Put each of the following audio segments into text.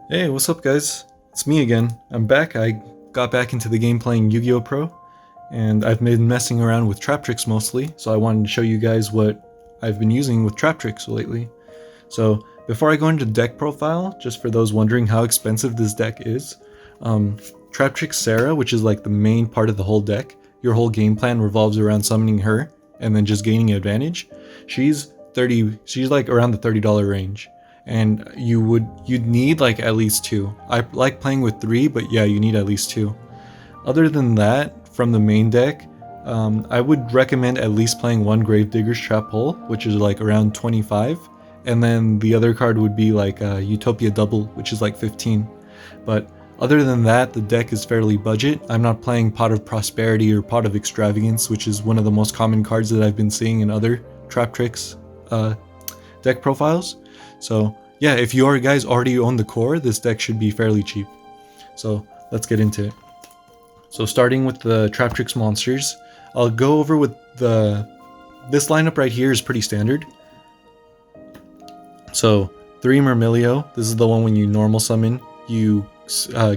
Hey, what's up guys? It's me again. I'm back. I got back into the game playing Yu-Gi-Oh! Pro, and I've been messing around with Traptrix mostly, so I wanted to show you guys what I've been using with Traptrix lately. So before I go into deck profile, just for those wondering how expensive this deck is, Traptrix Sarah, which is like the main part of the whole deck, your whole game plan revolves around summoning her and then just gaining advantage. She's like around the $30 range. And you'd need like at least two. I like playing with three, but yeah, you need at least two. Other than that, from the main deck, I would recommend at least playing one Gravedigger's Trap Hole, which is like around 25, and then the other card would be like Utopia Double, which is like 15. But other than that, the deck is fairly budget. I'm not playing Pot of Prosperity or Pot of Extravagance, which is one of the most common cards that I've been seeing in other Traptrix deck profiles. So yeah, if you guys already own the core, this deck should be fairly cheap. So let's get into it. So starting with the Traptrix monsters, I'll go over with this lineup right here is pretty standard. So 3 Myrmilio, this is the one when you normal summon, you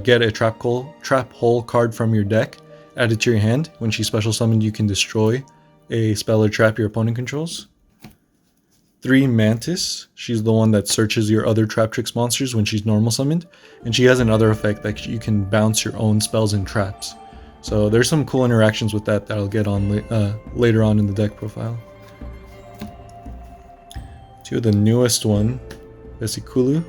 get a trap hole card from your deck, add it to your hand. When she's special summoned, you can destroy a spell or trap your opponent controls. 3 Mantis, she's the one that searches your other Traptrix monsters when she's normal summoned, and she has another effect that you can bounce your own spells and traps. So there's some cool interactions with that I'll get on later on in the deck profile. 2, the newest one, Vesikulu.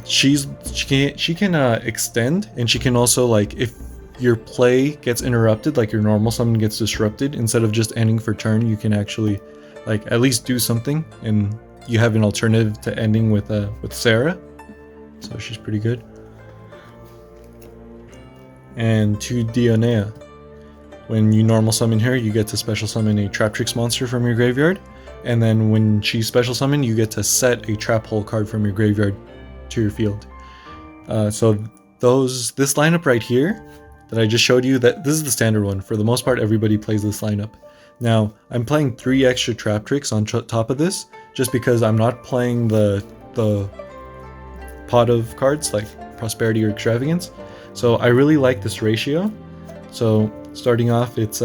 She can extend, and she can also, like, if your play gets interrupted, like your normal summon gets disrupted, instead of just ending for turn, you can actually like at least do something, and you have an alternative to ending with Sarah, so she's pretty good. And 2 Dionea, when you normal summon her, you get to special summon a Traptrix monster from your graveyard, and then when she's special summoned, you get to set a trap hole card from your graveyard to your field. So this lineup right here that I just showed you, that this is the standard one. For the most part, everybody plays this lineup. Now, I'm playing 3 extra Traptrix on top of this, just because I'm not playing the pot of cards, like Prosperity or Extravagance. So I really like this ratio. So, starting off, it's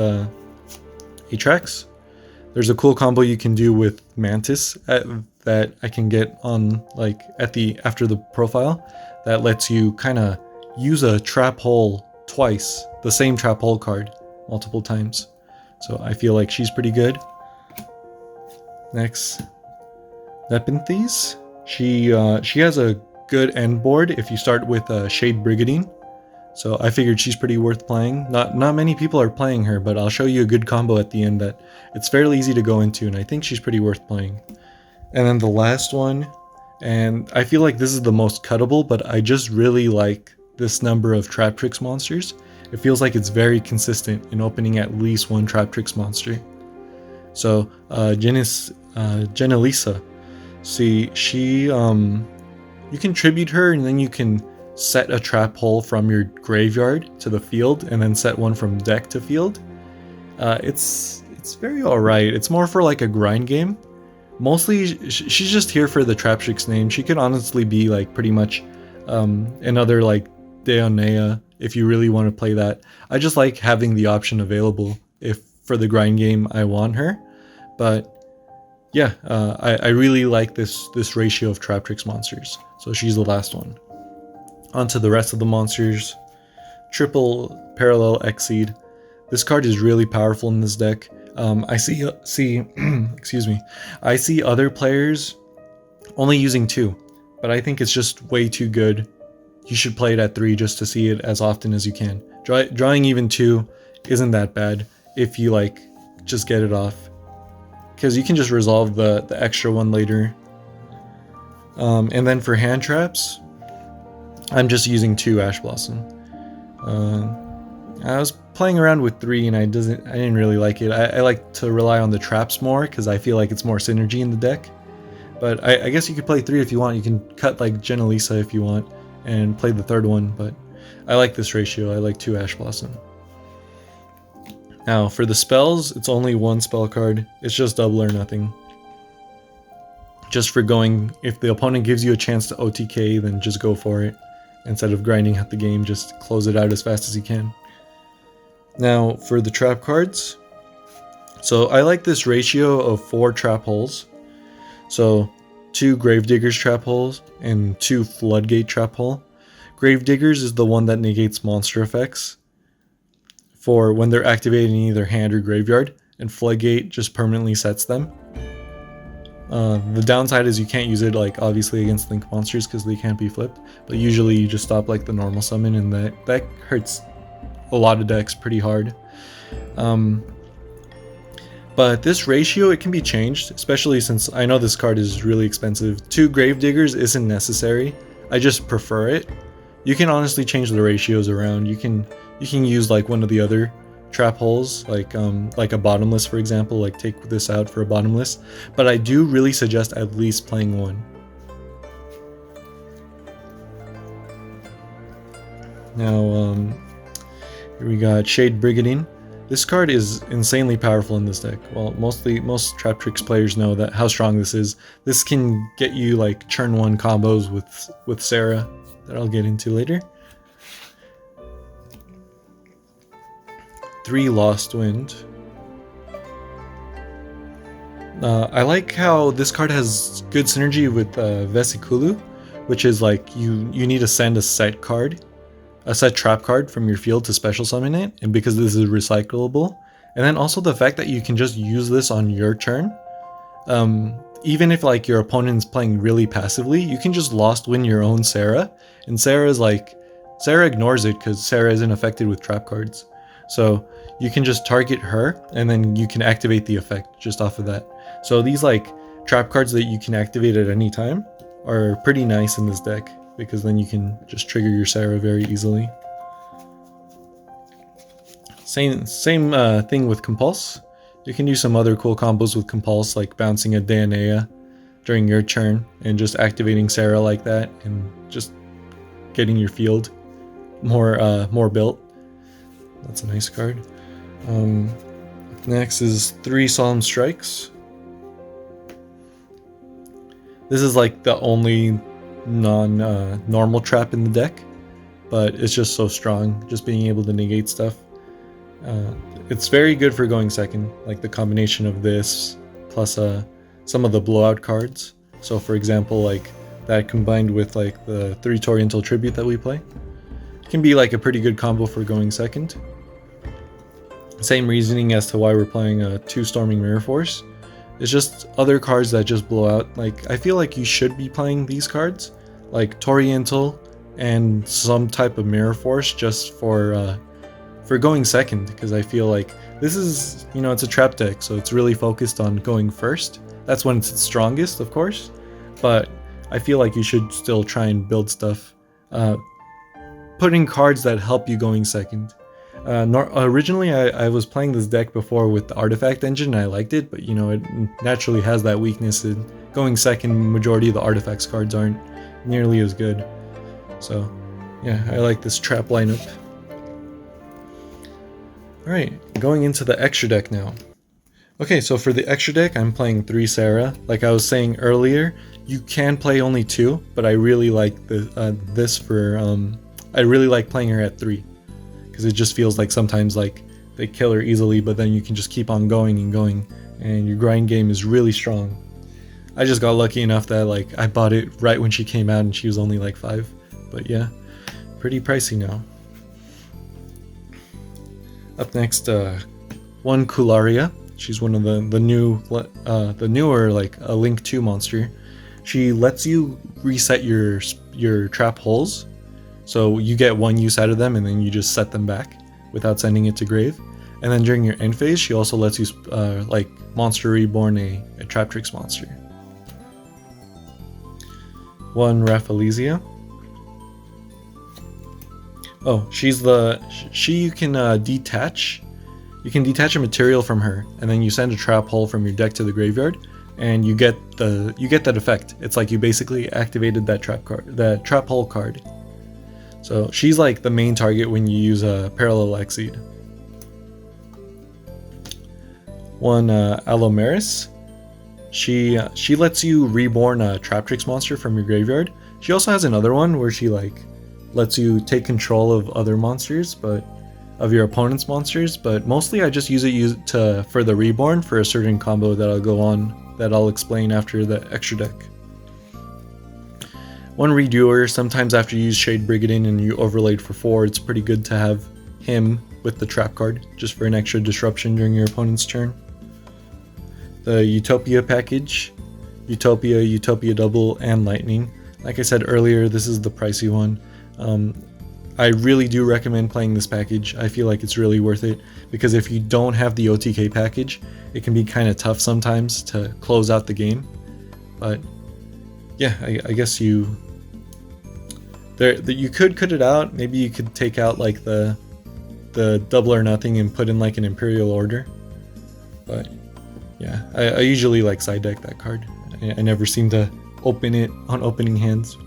Atrax. There's a cool combo you can do with Mantis that I can get on, like, after the profile, that lets you kind of use a trap hole twice, the same trap hole card, multiple times. So I feel like she's pretty good. Next, Nepenthes. She has a good end board if you start with Shade Brigandine. So I figured she's pretty worth playing. Not many people are playing her, but I'll show you a good combo at the end that it's fairly easy to go into, and I think she's pretty worth playing. And then the last one, and I feel like this is the most cuttable, but I just really like this number of Traptrix monsters. It feels like it's very consistent in opening at least one Traptrix monster. So, Genelisa. See, you can tribute her, and then you can set a trap hole from your graveyard to the field, and then set one from deck to field. It's very alright. It's more for like a grind game. Mostly, she's just here for the Traptrix name. She could honestly be like pretty much another like Deonea, if you really want to play that. I just like having the option available if for the grind game I want her. But yeah, I really like this ratio of Traptrix monsters. So she's the last one. On to the rest of the monsters. Triple Parallel Exceed. This card is really powerful in this deck. I see excuse me. I see other players only using 2, but I think it's just way too good. You should play it at 3 just to see it as often as you can. Drawing even 2 isn't that bad if you like just get it off, because you can just resolve the extra one later. And then for hand traps, I'm just using 2 Ash Blossom. I was playing around with 3 and I didn't really like it. I like to rely on the traps more because I feel like it's more synergy in the deck. But I guess you could play 3 if you want. You can cut like Genelisa if you want and play the third one, but I like this ratio. I like 2 Ash Blossom. Now for the spells, it's only 1 spell card. It's just double or nothing. just for going, if the opponent gives you a chance to OTK, then just go for it. Instead of grinding out the game, just close it out as fast as you can. Now for the trap cards. So I like this ratio of 4 trap holes. So 2 Gravediggers trap holes and 2 Floodgate trap hole. Gravediggers is the one that negates monster effects for when they're activated in either hand or graveyard, and Floodgate just permanently sets them. The downside is you can't use it like obviously against link monsters because they can't be flipped, but usually you just stop like the normal summon, and that hurts a lot of decks pretty hard. But this ratio, it can be changed, especially since I know this card is really expensive. 2 Gravediggers isn't necessary. I just prefer it. You can honestly change the ratios around. You can use like one of the other trap holes, like a bottomless, for example, like take this out for a bottomless. But I do really suggest at least playing one. Now, here we got Shade Brigandine. This card is insanely powerful in this deck. Well, most Traptrix players know that how strong this is. This can get you like turn 1 combos with Sarah that I'll get into later. 3 Lost Wind. I like how this card has good synergy with Vesikulu, which is like you need to send a set trap card from your field to special summon it, and because this is recyclable, and then also the fact that you can just use this on your turn, even if like your opponent's playing really passively, you can just Lost Win your own Sarah, and Sarah ignores it because Sarah isn't affected with trap cards, so you can just target her and then you can activate the effect just off of that. So these like trap cards that you can activate at any time are pretty nice in this deck, because then you can just trigger your Sarah very easily. Same thing with Compulse. You can do some other cool combos with Compulse, like bouncing a Danaea during your turn and just activating Sarah like that, and just getting your field more built. That's a nice card. Next is 3 Solemn Strikes. This is like the only normal trap in the deck, but it's just so strong, just being able to negate stuff. It's very good for going second, like the combination of this plus some of the blowout cards. So for example, like that combined with like the 3 Toriental Tribute that we play can be like a pretty good combo for going second. Same reasoning as to why we're playing 2 Storming Mirror Force. It's just other cards that just blow out. Like, I feel like you should be playing these cards, like Toriental and some type of Mirror Force, just for going second, because I feel like this is, it's a trap deck, so it's really focused on going first. That's when it's its strongest, of course, but I feel like you should still try and build stuff, putting cards that help you going second. Originally I was playing this deck before with the Artifact engine and I liked it, but it naturally has that weakness in going second. Majority of the Artifacts cards aren't nearly as good. So yeah, I like this trap lineup. Alright, going into the extra deck now. Okay, so for the extra deck I'm playing 3 Sarah. Like I was saying earlier, you can play only 2, but I really like I really like playing her at 3. Because it just feels like sometimes like they kill her easily, but then you can just keep on going and going, and your grind game is really strong. I just got lucky enough that like I bought it right when she came out and she was only like 5, but yeah, pretty pricey now. Up next, one Kularia. She's one of the newer like a Link 2 monster. She lets you reset your trap holes. So you get 1 use out of them and then you just set them back without sending it to grave. And then during your end phase, she also lets you like Monster Reborn a Traptrix monster. 1 Rafflesia. Oh, you can detach. You can detach a material from her, and then you send a trap hole from your deck to the graveyard, and you get that effect. It's like you basically activated that trap hole card. So she's like the main target when you use a Parallel Exceed. 1 Alomeris. She lets you reborn a Traptrix monster from your graveyard. She also has another one where she like lets you take control of other monsters, but of your opponent's monsters. But mostly I just use it for the reborn for a certain combo that I'll explain after the extra deck. One redoer, sometimes after you use Shade Brigadine and you overlaid for 4, it's pretty good to have him with the trap card, just for an extra disruption during your opponent's turn. The Utopia package, Utopia Double, and Lightning. Like I said earlier, this is the pricey one. I really do recommend playing this package. I feel like it's really worth it, because if you don't have the OTK package, it can be kind of tough sometimes to close out the game. But yeah, I guess you could cut it out. Maybe you could take out like the double or nothing and put in like an Imperial Order. But yeah, I usually like side deck that card. I never seem to open it on opening hands.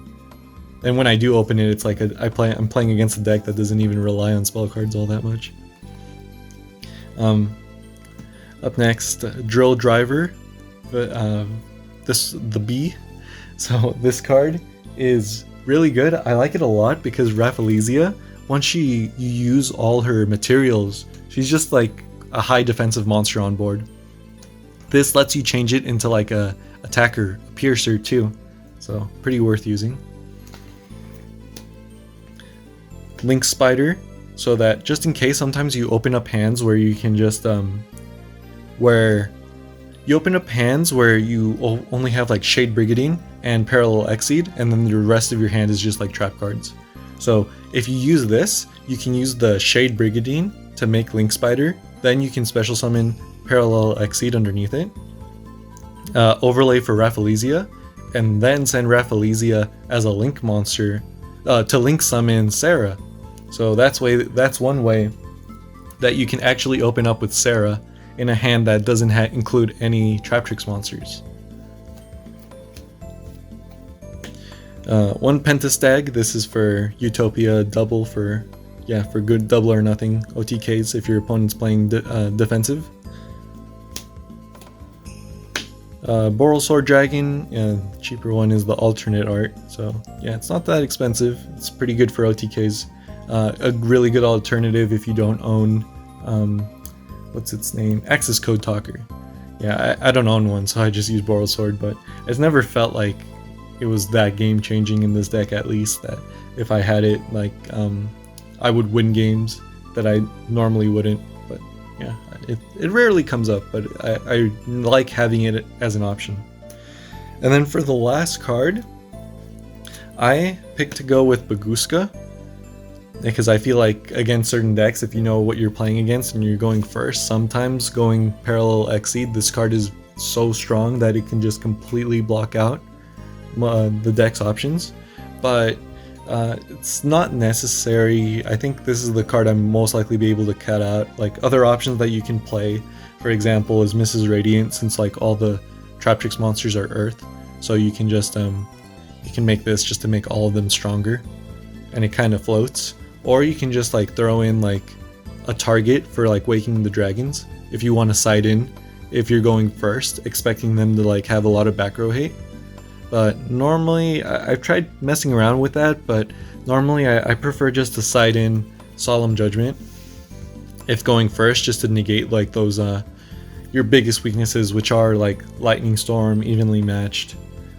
And when I do open it, it's like I'm playing against a deck that doesn't even rely on spell cards all that much. Up next, Drill Driver, the B. So this card is really good. I like it a lot because Rafflesia, once you use all her materials, she's just like a high defensive monster on board. This lets you change it into like a attacker, a piercer too. So pretty worth using. Link Spider, so that just in case sometimes you open up hands where you can just where you only have like Shade Brigadine and Parallel Exceed, and then the rest of your hand is just like trap cards. So if you use this, you can use the Shade Brigadine to make Link Spider, then you can special summon Parallel Exceed underneath it, overlay for Rafflesia, and then send Rafflesia as a Link monster to Link summon Sarah. So that's one way that you can actually open up with Sarah in a hand that doesn't include any Traptrix monsters. One Pentastag, this is for Utopia Double for good double or nothing OTKs if your opponent's playing defensive. Boral Sword Dragon, cheaper one is the alternate art, so yeah, it's not that expensive. It's pretty good for OTKs. A really good alternative if you don't own, what's its name? Access Code Talker. Yeah, I don't own one, so I just use Boral Sword, but it's never felt like it was that game changing in this deck, at least, that if I had it, like, I would win games that I normally wouldn't. But yeah, it rarely comes up, but I like having it as an option. And then for the last card, I picked to go with Baguska, because I feel like against certain decks, if you know what you're playing against and you're going first, sometimes going Parallel Exceed, this card is so strong that it can just completely block out the deck's options. But it's not necessary. I think this is the card I'm most likely be able to cut out. Like other options that you can play, for example, is Mrs. Radiant, since like all the Traptrix monsters are Earth, so you can just you can make this just to make all of them stronger, and it kind of floats. Or you can just like throw in like a target for like Waking the Dragons if you want to side in if you're going first, expecting them to like have a lot of back row hate. But normally, I've tried messing around with that, but normally I prefer just to side in Solemn Judgment if going first, just to negate like those your biggest weaknesses, which are like Lightning Storm, Evenly Matched,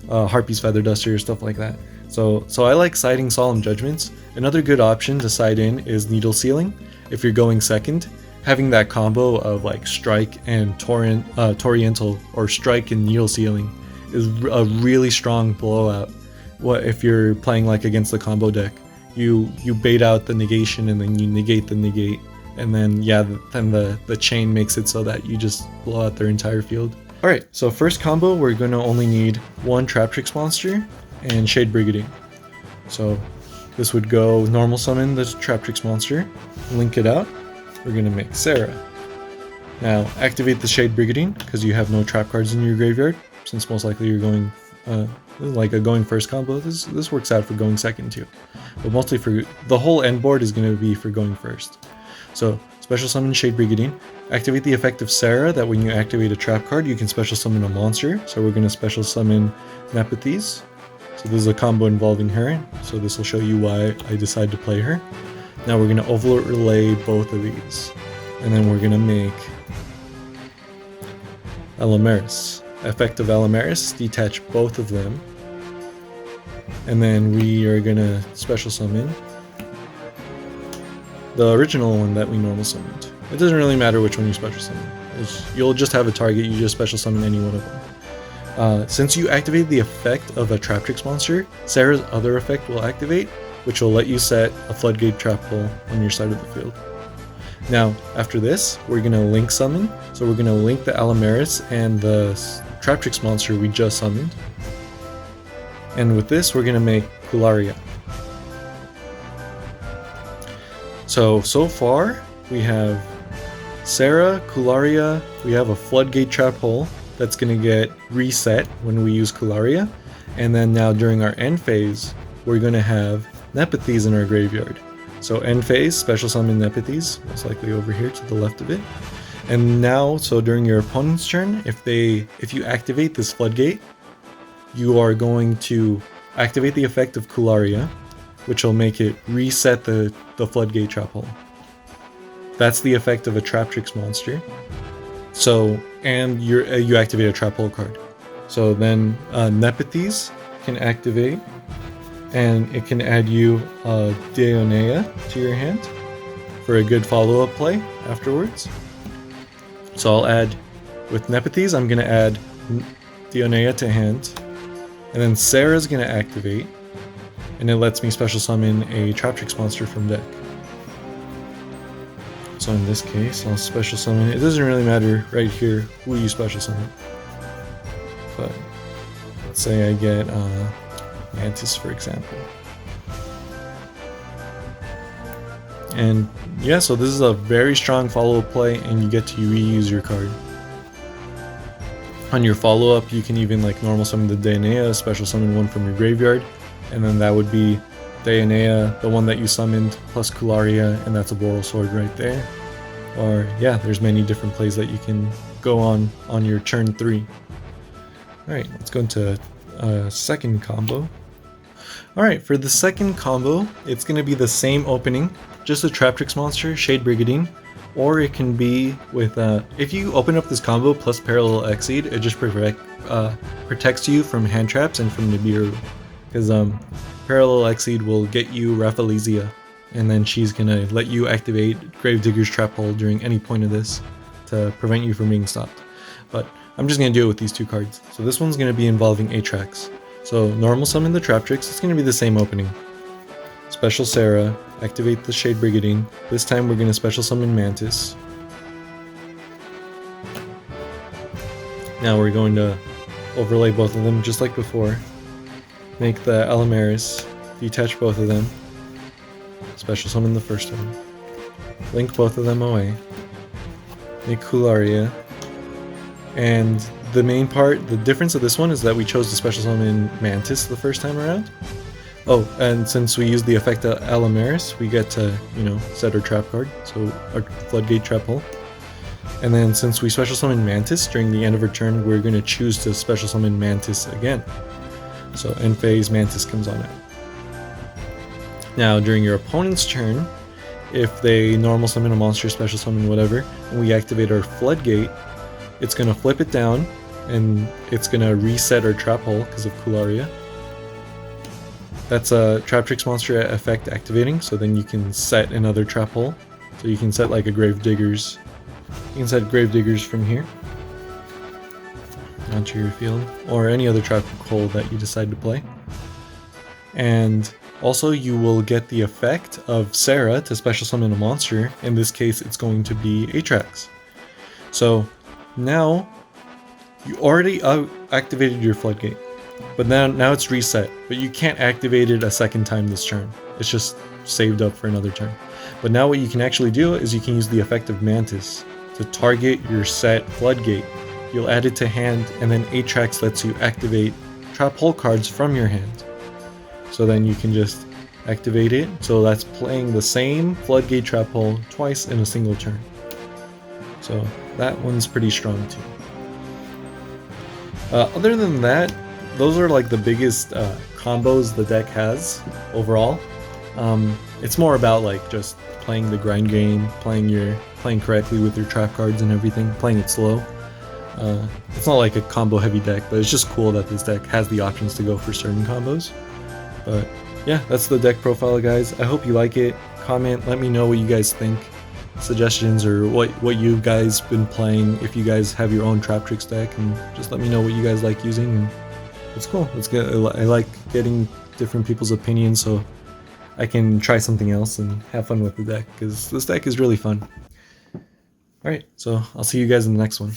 Harpy's Feather Duster, stuff like that. So I like siding Solemn Judgments. Another good option to side in is Needle Sealing if you're going second. Having that combo of like Strike and Toriental, or Strike and Needle Sealing, is a really strong blowout. What if you're playing like against the combo deck? You bait out the negation and then you negate the negate, and then then the chain makes it so that you just blow out their entire field. Alright, so first combo, we're going to only need one Traptrix monster and Shade Brigadine. So this would go normal summon the Traptrix monster, link it out. We're going to make Sarah. Now activate the Shade Brigadine because you have no trap cards in your graveyard, since most likely you're going like a going first combo. This works out for going second too, but mostly for the whole end board is going to be for going first. So special summon Shade Brigandine, activate the effect of Sarah, that when you activate a trap card, you can special summon a monster. So we're going to special summon Nepenthes. So this is a combo involving her, so this will show you why I decided to play her. Now we're going to overlay both of these, and then we're going to make Alameris. Effect of Alameris, detach both of them, and then we are going to special summon the original one that we normal summoned. It doesn't really matter which one you special summon. You'll just have a target, you just special summon any one of them. Since you activate the effect of a Traptrix monster, Sarah's other effect will activate, which will let you set a Floodgate trap hole on your side of the field. Now, after this, we're going to link summon. So we're going to link the Alameris and the Traptrix monster we just summoned. And with this, we're going to make Kularia. So far, we have Sarah, Kularia, we have a Floodgate trap hole that's going to get reset when we use Kularia. And then now during our end phase, we're going to have Nepenthes in our graveyard. So end phase, special summon Nepenthes, most likely over here to the left of it. And now, so during your opponent's turn, if you activate this Floodgate, you are going to activate the effect of Kularia, which will make it reset the Floodgate trap hole. That's the effect of a Traptrix monster. So, and you activate a trap hole card. So then Nepenthes can activate, and it can add you Dionea to your hand for a good follow-up play afterwards. So I'll add, with Nepenthes, I'm going to add Dionea to hand, and then Sarah's going to activate, and it lets me special summon a Traptrix monster from deck. So in this case, I'll special summon. It doesn't really matter right here who you special summon. But let's say I get Mantis, for example. And yeah, so this is a very strong follow-up play, and you get to reuse your card. On your follow-up, you can even like normal summon the Dionea, special summon one from your graveyard, and then that would be Dionea, the one that you summoned, plus Kularia, and that's a Boral Sword right there. Or yeah, there's many different plays that you can go on your turn 3. Alright, let's go into a second combo. Alright, for the second combo, it's going to be the same opening, just a Traptrix monster, Shade Brigandine, or it can be with, if you open up this combo plus Parallel Exceed, it just protects you from hand traps and from Nibiru. Because Parallel Exceed will get you Rafflesia, and then she's gonna let you activate Gravedigger's Trap Hole during any point of this to prevent you from being stopped. But I'm just gonna do it with these two cards. So this one's gonna be involving Atrax. So normal summon the Traptrix, it's gonna be the same opening. Special Sarah, activate the Shade Brigandine. This time we're gonna special summon Mantis. Now we're going to overlay both of them just like before. Make the Alameris, detach both of them, special summon the first one, link both of them away, make Kularia, and the main part, the difference of this one is that we chose to special summon Mantis the first time around. Oh, and since we used the effect of Alameris, we get to, set our trap card, so our Floodgate trap hole. And then since we special summon Mantis during the end of our turn, we're going to choose to special summon Mantis again. So end phase, Mantis comes on out. Now during your opponent's turn, if they normal summon a monster, special summon whatever, and we activate our Floodgate, it's going to flip it down, and it's going to reset our trap hole because of Kularia. That's a Traptrix monster effect activating, so then you can set another trap hole. So you can set like a Gravediggers. You can set Gravediggers from here onto your field, or any other trap hole that you decide to play. And also you will get the effect of Sarah to special summon a monster. In this case, it's going to be Atrax. So now you already activated your Floodgate, but now it's reset, but you can't activate it a second time this turn. It's just saved up for another turn. But now what you can actually do is you can use the effect of Mantis to target your set Floodgate. You'll add it to hand, and then Atrax lets you activate trap hole cards from your hand. So then you can just activate it. So that's playing the same Floodgate Trap Hole twice in a single turn. So that one's pretty strong too. Other than that, those are like the biggest combos the deck has overall. It's more about like just playing the grind game, playing correctly with your trap cards and everything, playing it slow. It's not like a combo heavy deck, but it's just cool that this deck has the options to go for certain combos. But yeah, that's the deck profile, guys. I hope you like it. Comment, let me know what you guys think, suggestions, or what you guys been playing, if you guys have your own Traptrix deck, and just let me know what you guys like using. And it's cool. It's good. I like getting different people's opinions so I can try something else and have fun with the deck, because this deck is really fun. Alright, so I'll see you guys in the next one.